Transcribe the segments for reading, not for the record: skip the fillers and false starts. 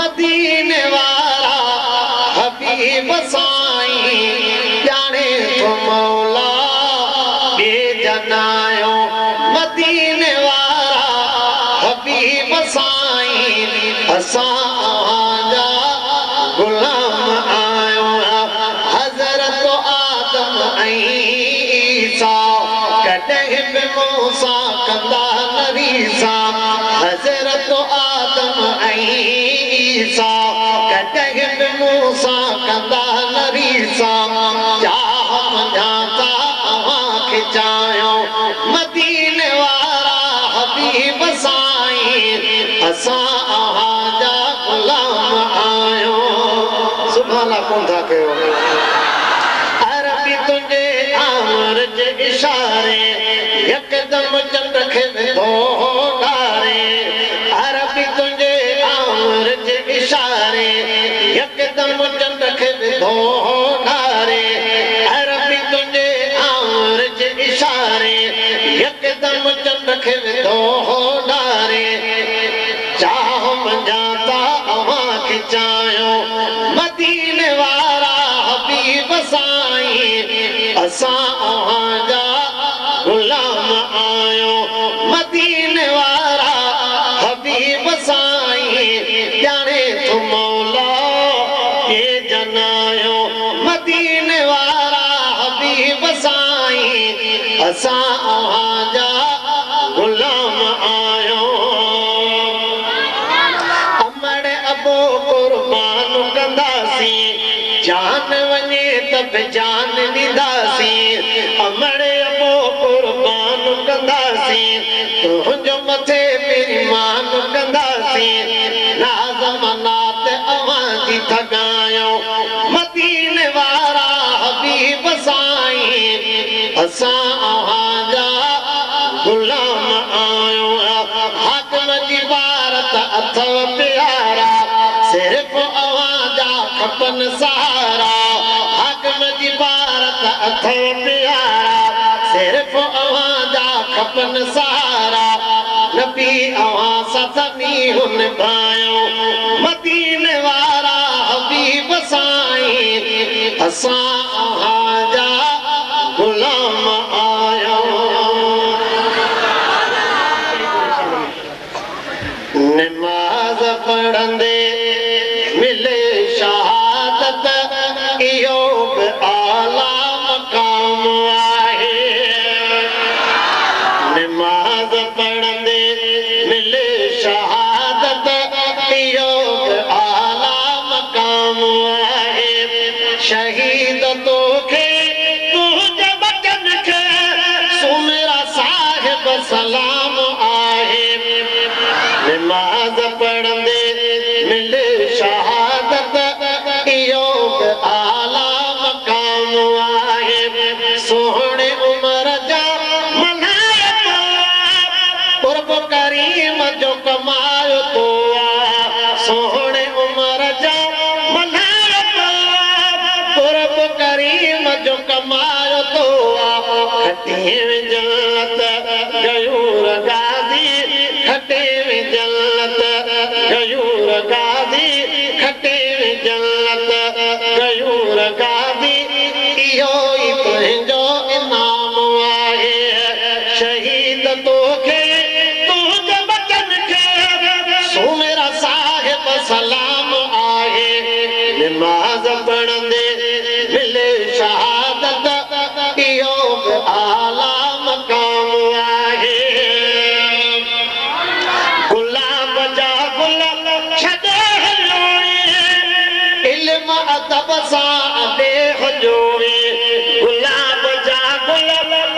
मदीने वारा हबीब साईं जाने तो मौला बेजनायो मदीने वारा हबीब साईं असां जा गुलाम आयो हज़रत आदम ऐं ईसा कॾहिं बि मूंसां कंदा न रीसा हज़रत आदम ऐं ईसा कॾहिं बि मूंसां कंदा न रीसा चाह मञाता अव्हांखे चाहियो मदीने वारा हबीब साईं असां अव्हांजा गुलाम आहियो सुभाणे कोन था कयो अरबी तुंहिंजे आमर जे इशारे यकदम चंड खे वेंदो ॾारे अरबी तुंहिंजे आमर जे इशारे यकदम चंड खे वेंदो ॾारे अरबी तुंहिंजे आमर जे इशारे यकदम चंड खे वेंदो ॾारे चाह मंझाता अव्हांखे चाहियो मदीने वारा हबीब साईं असां अव्हांजा गुलाम आहियो मदीने वारा हबीब साईं ॼाणे तो मौला के जनायो मदीने वारा हबीब साईं असां अव्हांजा गुलाम आहियो अमड़ अबो कुर्बान कंदासीं जान वञे त बि जान ॾींदासीं अमड़ अबो कुर्बान कंदासीं तुंहिंजो मथे बेईमान कंदासीं नाज़ मनात अव्हांजी थगायो मदीने वारा हबीब साईं असां अव्हांजा गुलाम आहियो हाकम जी भारत अथव प्यारा सिर्फ़ अव्हांजा खपनि सहारा हाकम जी भारत अथव प्यारा सिर्फ़ अव्हांजा खपनि सहारा नबी अव्हां सदनी हुन भायो मदीने वारा हबीब साईं असां अव्हांजा गुलाम आहियो नमाज़ पढ़ंदे मिले शहादत इहो बि आला मक़ाम आहे नमाज़ पढ़ंदे मिले शहादत इहो बि आला मक़ाम आहे शहीद तोखे तुंहिंजे वचन खे सुमेरा साहिब सलाम आहे नमाज़ पढ़ंदे मिले शहादत इहो बि आला मक़ाम आहे सोहणे उमिरि जा मल्हायो क़ुर्ब करीम जो कमायो तो सोहणे उमिरि जा मल्हायो क़ुर्ब करीम जो कमायो तो खटे जन्नत गयूर गाज़ी खटे जन्नत गयूर गाज़ी खटे जन्नत गयूर गाज़ी इहो ई तुंहिंजो इनाम आहे शहीद तोखे तुंहिंजे वचन खे सुमेरा साहिब सलाम आहे नमाज़ पढ़ंदे मिले शहादत इहो बि आला मक़ाम आहे गुलाब जा गुल छॾे हलो इल्म अदब सां अॾे हुजोए गुलाब जा गुल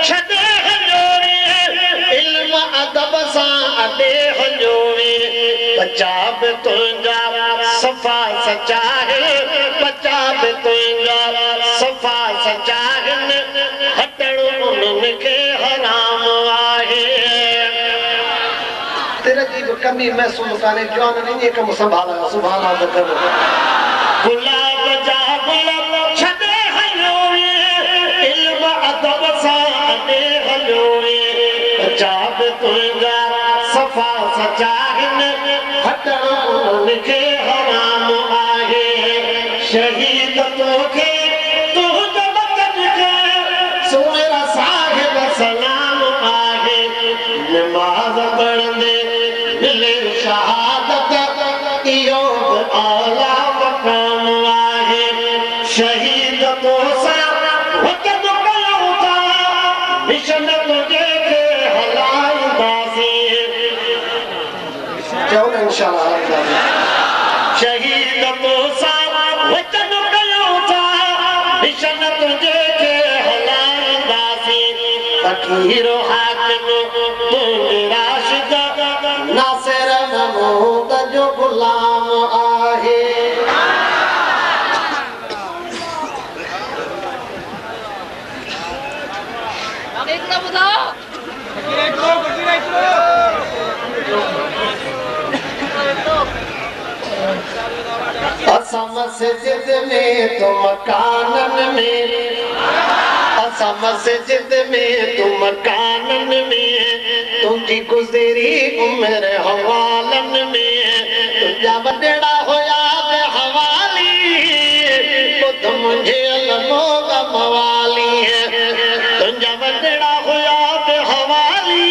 छॾे हलो इल्म अदब सां अॾे हुजोए बचा बि तुंहिंजा सफ़ा सचा बचा बि तुंहिंजा सफ़ा सचा हटणो उन्हनि खे हराम आहे तेरे जी भी कमी महसूस करे जवान नहीं कम संभाला सुभान अल्लाह गुलाब जा गुलाब छॾे हलो इल्म अदब सां अॾे हलो बचा बि तुंहिंजा सफ़ा सचा हटणो उन्हनि खे हराम शहीद तोखे तू जब के सुमेरा साहिब सलाम आहे नमाज पढ़ंदे मिले शहादत इहो आला मकाम आहे शहीद तो सा वतन कयूं था मिशन तुझे के हलाईंदासीं चओ इंशाअल्लाह शहीद तो सा वतन कयूं था मिशन तुझे के हलाईंदासीं फकीरो हाकिम तू राशिद नासिर महमूद जो गुलाम आहे असां मस्जिद में तो मकानन में असां मस्जिद में तो मकानन में तुंहिंजी गुज़री उमिरि हवालन में तुंहिंजा वॾेड़ा हुया बि हवाली ॿुध मुंहिंजे अलमो ग़म वाली तुंहिंजा वॾेड़ा हुया बि हवाली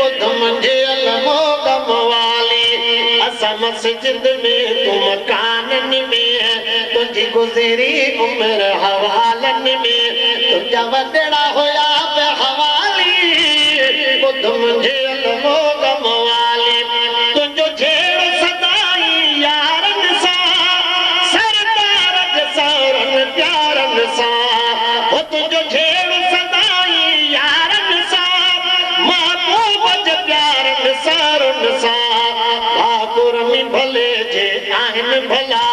ॿुध मुंहिंजे अलमो ग़म वाली असां मस्जिद में तूं मकानन में तुंहिंजी गुज़री उमिरि हवालन में तुंहिंजा वॾेड़ा हुया बि हवाली ॿुध मुंहिंजे अलमो ग़म वाली तुंहिंजो झेड़ सदाई यारनि सां सरकार जे सारनि प्यारनि सां हो तुंहिंजो झेड़ सदाई यारनि सां महबूब जे प्यारनि सारनि सां भाकुर में भले जे आहिनि भला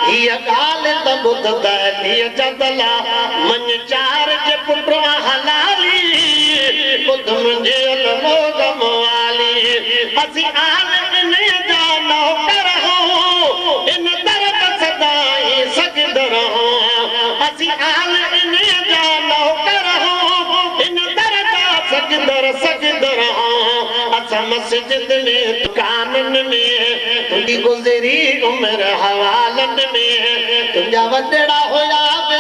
हीअ ॻाल्हि त ॿुध त हीअ जदला मन चार जे पुट हलाली ॿुध मुंहिंजे अलमो ग़म वाली असीं आल इन जा नौकर हूं इन दर्द सदाई सजदर हूं असीं आल इन जा नौकर हूं इन दर्द सजदर हूं असां मस्जिद में दुकानन में तुंहिंजी गुज़री उमिरि हवालन में तुंहिंजा वॾेड़ा हुया बि